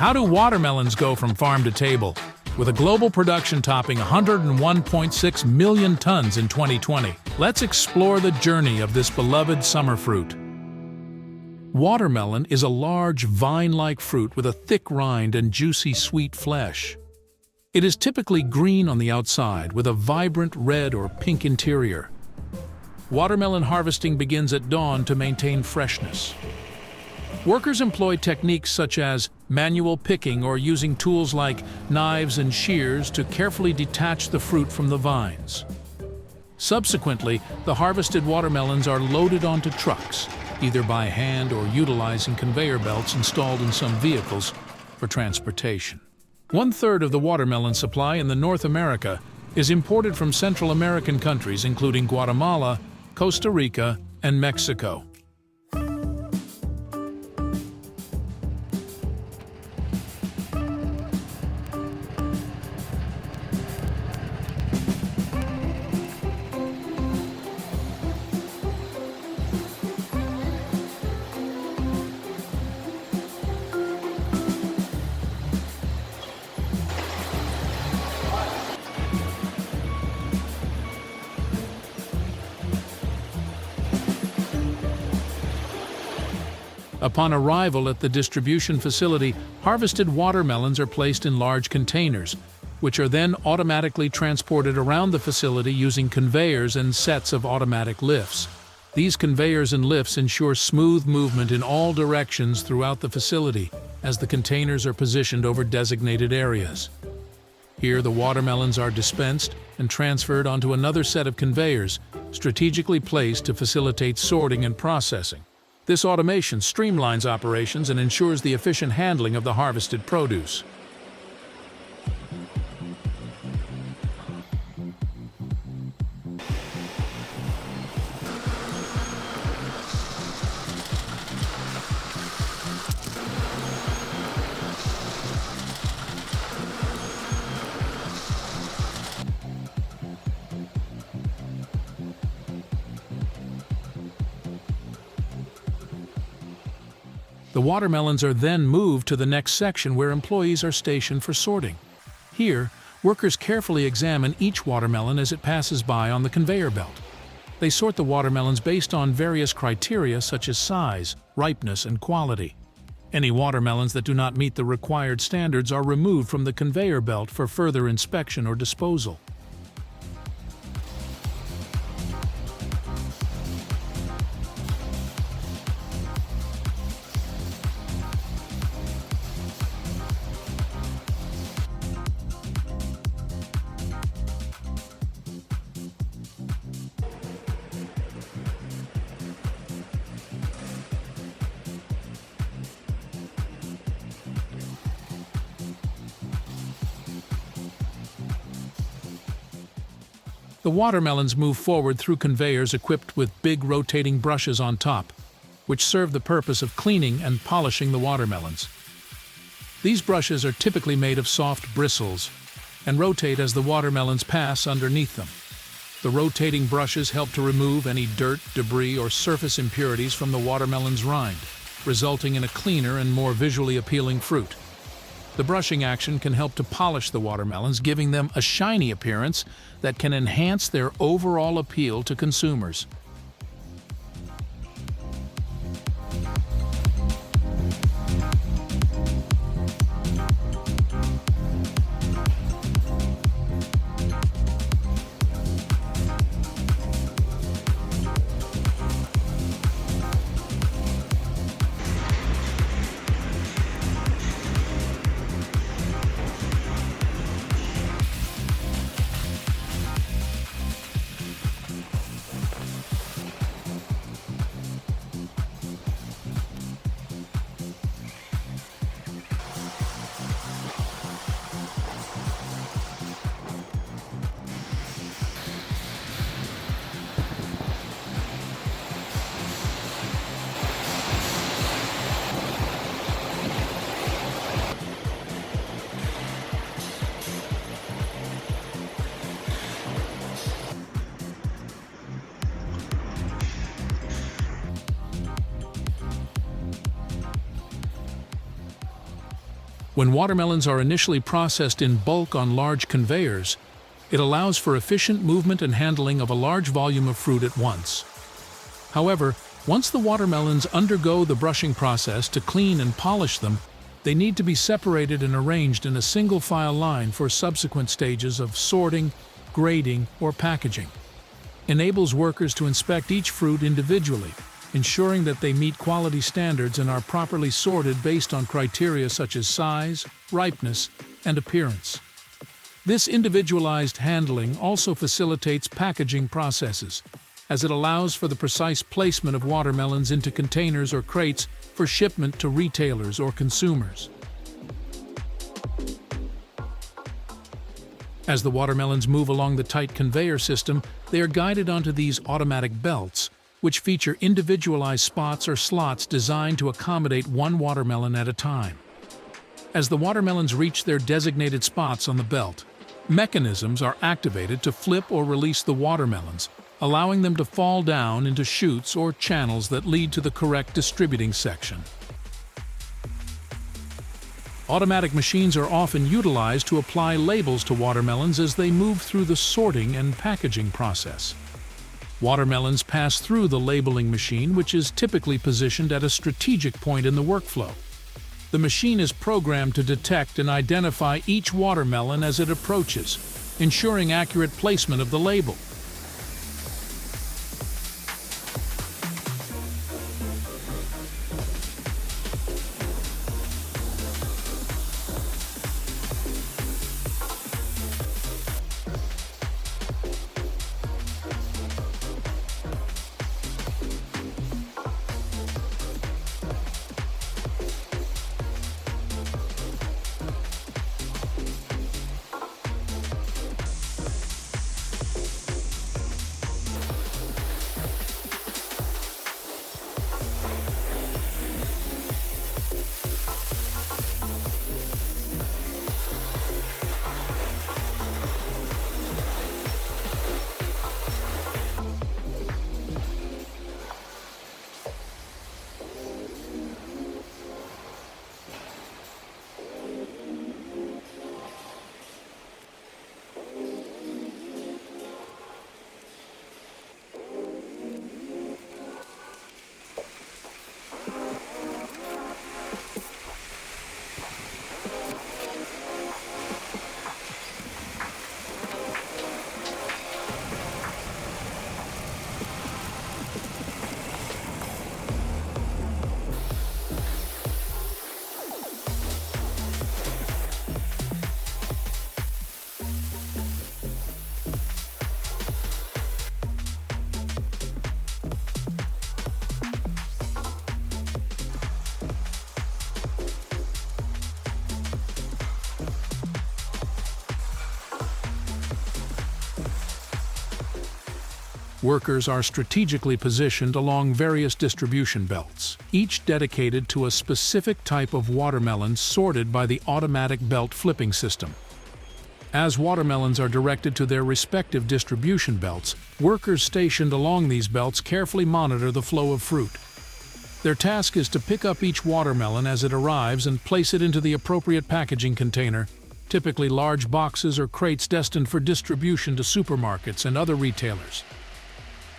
How do watermelons go from farm to table? With a global production topping 101.6 million tons in 2020, let's explore the journey of this beloved summer fruit. Watermelon is a large, vine-like fruit with a thick rind and juicy, sweet flesh. It is typically green on the outside with a vibrant red or pink interior. Watermelon harvesting begins at dawn to maintain freshness. Workers employ techniques such as manual picking or using tools like knives and shears to carefully detach the fruit from the vines. Subsequently, the harvested watermelons are loaded onto trucks, either by hand or utilizing conveyor belts installed in some vehicles for transportation. 1/3 of the watermelon supply in North America is imported from Central American countries including Guatemala, Costa Rica, and Mexico. Upon arrival at the distribution facility, harvested watermelons are placed in large containers, which are then automatically transported around the facility using conveyors and sets of automatic lifts. These conveyors and lifts ensure smooth movement in all directions throughout the facility, as the containers are positioned over designated areas. Here, the watermelons are dispensed and transferred onto another set of conveyors, strategically placed to facilitate sorting and processing. This automation streamlines operations and ensures the efficient handling of the harvested produce. The watermelons are then moved to the next section where employees are stationed for sorting. Here, workers carefully examine each watermelon as it passes by on the conveyor belt. They sort the watermelons based on various criteria such as size, ripeness, and quality. Any watermelons that do not meet the required standards are removed from the conveyor belt for further inspection or disposal. The watermelons move forward through conveyors equipped with big rotating brushes on top, which serve the purpose of cleaning and polishing the watermelons. These brushes are typically made of soft bristles and rotate as the watermelons pass underneath them. The rotating brushes help to remove any dirt, debris, or surface impurities from the watermelon's rind, resulting in a cleaner and more visually appealing fruit. The brushing action can help to polish the watermelons, giving them a shiny appearance that can enhance their overall appeal to consumers. When watermelons are initially processed in bulk on large conveyors, it allows for efficient movement and handling of a large volume of fruit at once. However, once the watermelons undergo the brushing process to clean and polish them, they need to be separated and arranged in a single file line for subsequent stages of sorting, grading, or packaging. Enables workers to inspect each fruit individually, ensuring that they meet quality standards and are properly sorted based on criteria such as size, ripeness, and appearance. This individualized handling also facilitates packaging processes, as it allows for the precise placement of watermelons into containers or crates for shipment to retailers or consumers. As the watermelons move along the tight conveyor system, they are guided onto these automatic belts, which feature individualized spots or slots designed to accommodate one watermelon at a time. As the watermelons reach their designated spots on the belt, mechanisms are activated to flip or release the watermelons, allowing them to fall down into chutes or channels that lead to the correct distributing section. Automatic machines are often utilized to apply labels to watermelons as they move through the sorting and packaging process. Watermelons pass through the labeling machine, which is typically positioned at a strategic point in the workflow. The machine is programmed to detect and identify each watermelon as it approaches, ensuring accurate placement of the label. Workers are strategically positioned along various distribution belts, each dedicated to a specific type of watermelon sorted by the automatic belt flipping system. As watermelons are directed to their respective distribution belts, workers stationed along these belts carefully monitor the flow of fruit. Their task is to pick up each watermelon as it arrives and place it into the appropriate packaging container, typically large boxes or crates destined for distribution to supermarkets and other retailers.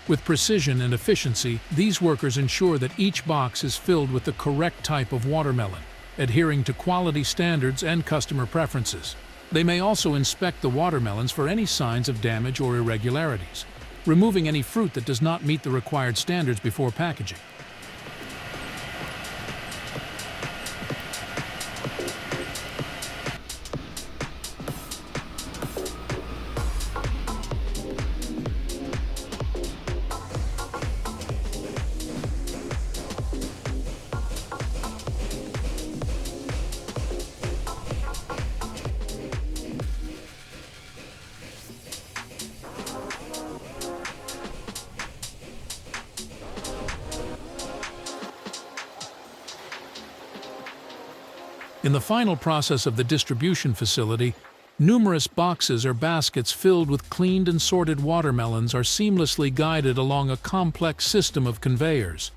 With precision and efficiency, these workers ensure that each box is filled with the correct type of watermelon, adhering to quality standards and customer preferences. They may also inspect the watermelons for any signs of damage or irregularities, removing any fruit that does not meet the required standards before packaging. In the final process of the distribution facility, numerous boxes or baskets filled with cleaned and sorted watermelons are seamlessly guided along a complex system of conveyors.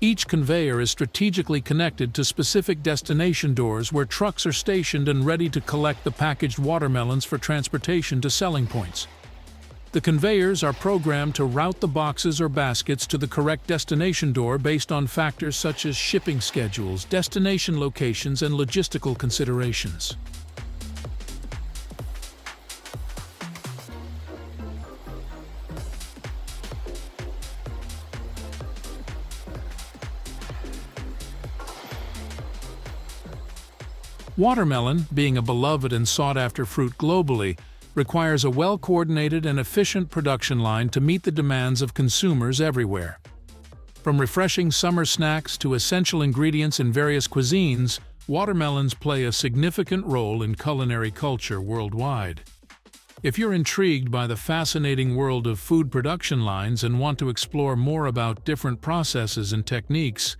Each conveyor is strategically connected to specific destination doors where trucks are stationed and ready to collect the packaged watermelons for transportation to selling points. The conveyors are programmed to route the boxes or baskets to the correct destination door based on factors such as shipping schedules, destination locations, and logistical considerations. Watermelon, being a beloved and sought-after fruit globally, requires a well-coordinated and efficient production line to meet the demands of consumers everywhere. From refreshing summer snacks to essential ingredients in various cuisines, watermelons play a significant role in culinary culture worldwide. If you're intrigued by the fascinating world of food production lines and want to explore more about different processes and techniques,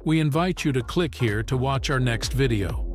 we invite you to click here to watch our next video.